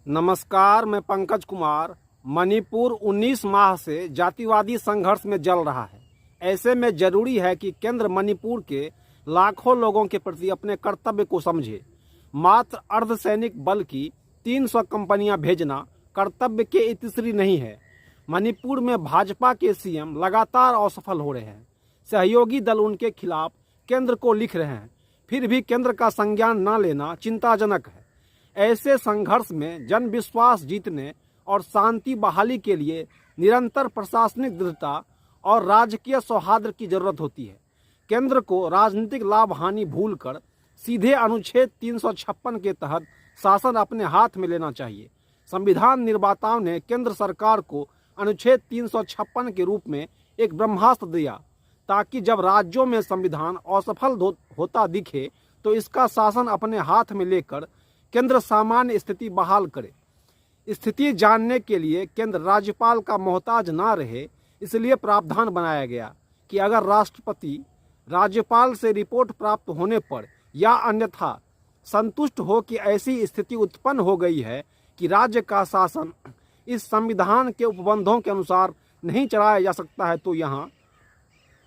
नमस्कार, मैं पंकज कुमार। मणिपुर 19 माह से जातिवादी संघर्ष में जल रहा है। ऐसे में जरूरी है कि केंद्र मणिपुर के लाखों लोगों के प्रति अपने कर्तव्य को समझे। मात्र अर्धसैनिक बल की 300 कंपनियां भेजना कर्तव्य के इतिश्री नहीं है। मणिपुर में भाजपा के सीएम लगातार असफल हो रहे हैं। सहयोगी दल उनके खिलाफ केंद्र को लिख रहे हैं, फिर भी केंद्र का संज्ञान न लेना चिंताजनक है। ऐसे संघर्ष में जन विश्वास जीतने और शांति बहाली के लिए निरंतर प्रशासनिक दृढ़ता और राजकीय सौहार्द की जरूरत होती है। केंद्र को राजनीतिक लाभ हानि भूलकर सीधे अनुच्छेद 356 के तहत शासन अपने हाथ में लेना चाहिए। संविधान निर्माताओं ने केंद्र सरकार को अनुच्छेद 356 के रूप में एक ब्रह्मास्त्र दिया, ताकि जब राज्यों में संविधान असफल होता दिखे तो इसका शासन अपने हाथ में लेकर केंद्र सामान्य स्थिति बहाल करे। स्थिति जानने के लिए केंद्र राज्यपाल का मोहताज ना रहे, इसलिए प्रावधान बनाया गया कि अगर राष्ट्रपति राज्यपाल से रिपोर्ट प्राप्त होने पर या अन्यथा संतुष्ट हो कि ऐसी स्थिति उत्पन्न हो गई है कि राज्य का शासन इस संविधान के उपबंधों के अनुसार नहीं चलाया जा सकता है, तो यहाँ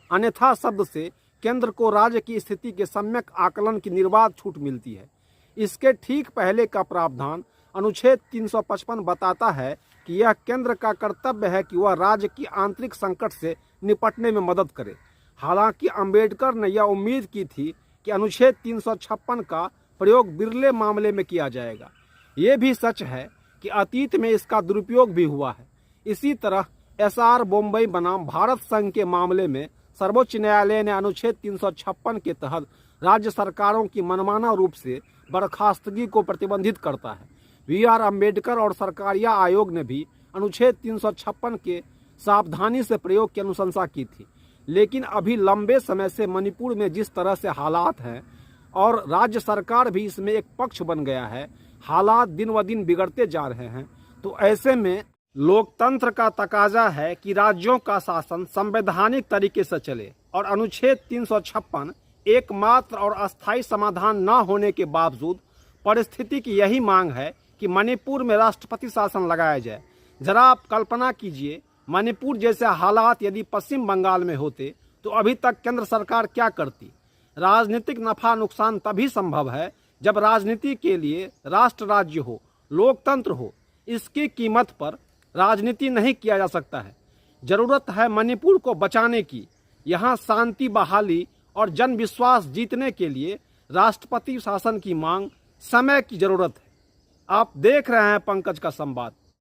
अन्यथा शब्द से केंद्र को राज्य की स्थिति के सम्यक आकलन की निर्बाध छूट मिलती है। इसके ठीक पहले का प्रावधान अनुच्छेद 355 बताता है कि यह केंद्र का कर्तव्य है कि वह राज्य की आंतरिक संकट से निपटने में मदद करे। हालांकि अंबेडकर ने यह उम्मीद की थी कि अनुच्छेद 356 का प्रयोग बिरले मामले में किया जाएगा। ये भी सच है कि अतीत में इसका दुरुपयोग भी हुआ है। इसी तरह एसआर बॉम्बे बनाम भारत संघ के मामले में सर्वोच्च न्यायालय ने अनुच्छेद 356 के तहत राज्य सरकारों की मनमाना रूप से बर्खास्तगी को प्रतिबंधित करता है। बी.आर. अम्बेडकर और सरकारिया आयोग ने भी अनुच्छेद 356 के सावधानी से प्रयोग की अनुशंसा की थी। लेकिन अभी लंबे समय से मणिपुर में जिस तरह से हालात हैं और राज्य सरकार भी इसमें एक पक्ष बन गया है, हालात दिन ब दिन बिगड़ते जा रहे हैं। तो ऐसे में लोकतंत्र का तकाजा है कि राज्यों का शासन संवैधानिक तरीके से चले और अनुच्छेद 356 एकमात्र और अस्थायी समाधान न होने के बावजूद परिस्थिति की यही मांग है कि मणिपुर में राष्ट्रपति शासन लगाया जाए। जरा आप कल्पना कीजिए, मणिपुर जैसे हालात यदि पश्चिम बंगाल में होते तो अभी तक केंद्र सरकार क्या करती। राजनीतिक नफा नुकसान तभी संभव है जब राजनीति के लिए राष्ट्र राज्य हो, लोकतंत्र हो। इसकी कीमत पर राजनीति नहीं किया जा सकता है। जरूरत है मणिपुर को बचाने की। यहाँ शांति बहाली और जन विश्वास जीतने के लिए राष्ट्रपति शासन की मांग समय की जरूरत है। आप देख रहे हैं पंकज का संवाद।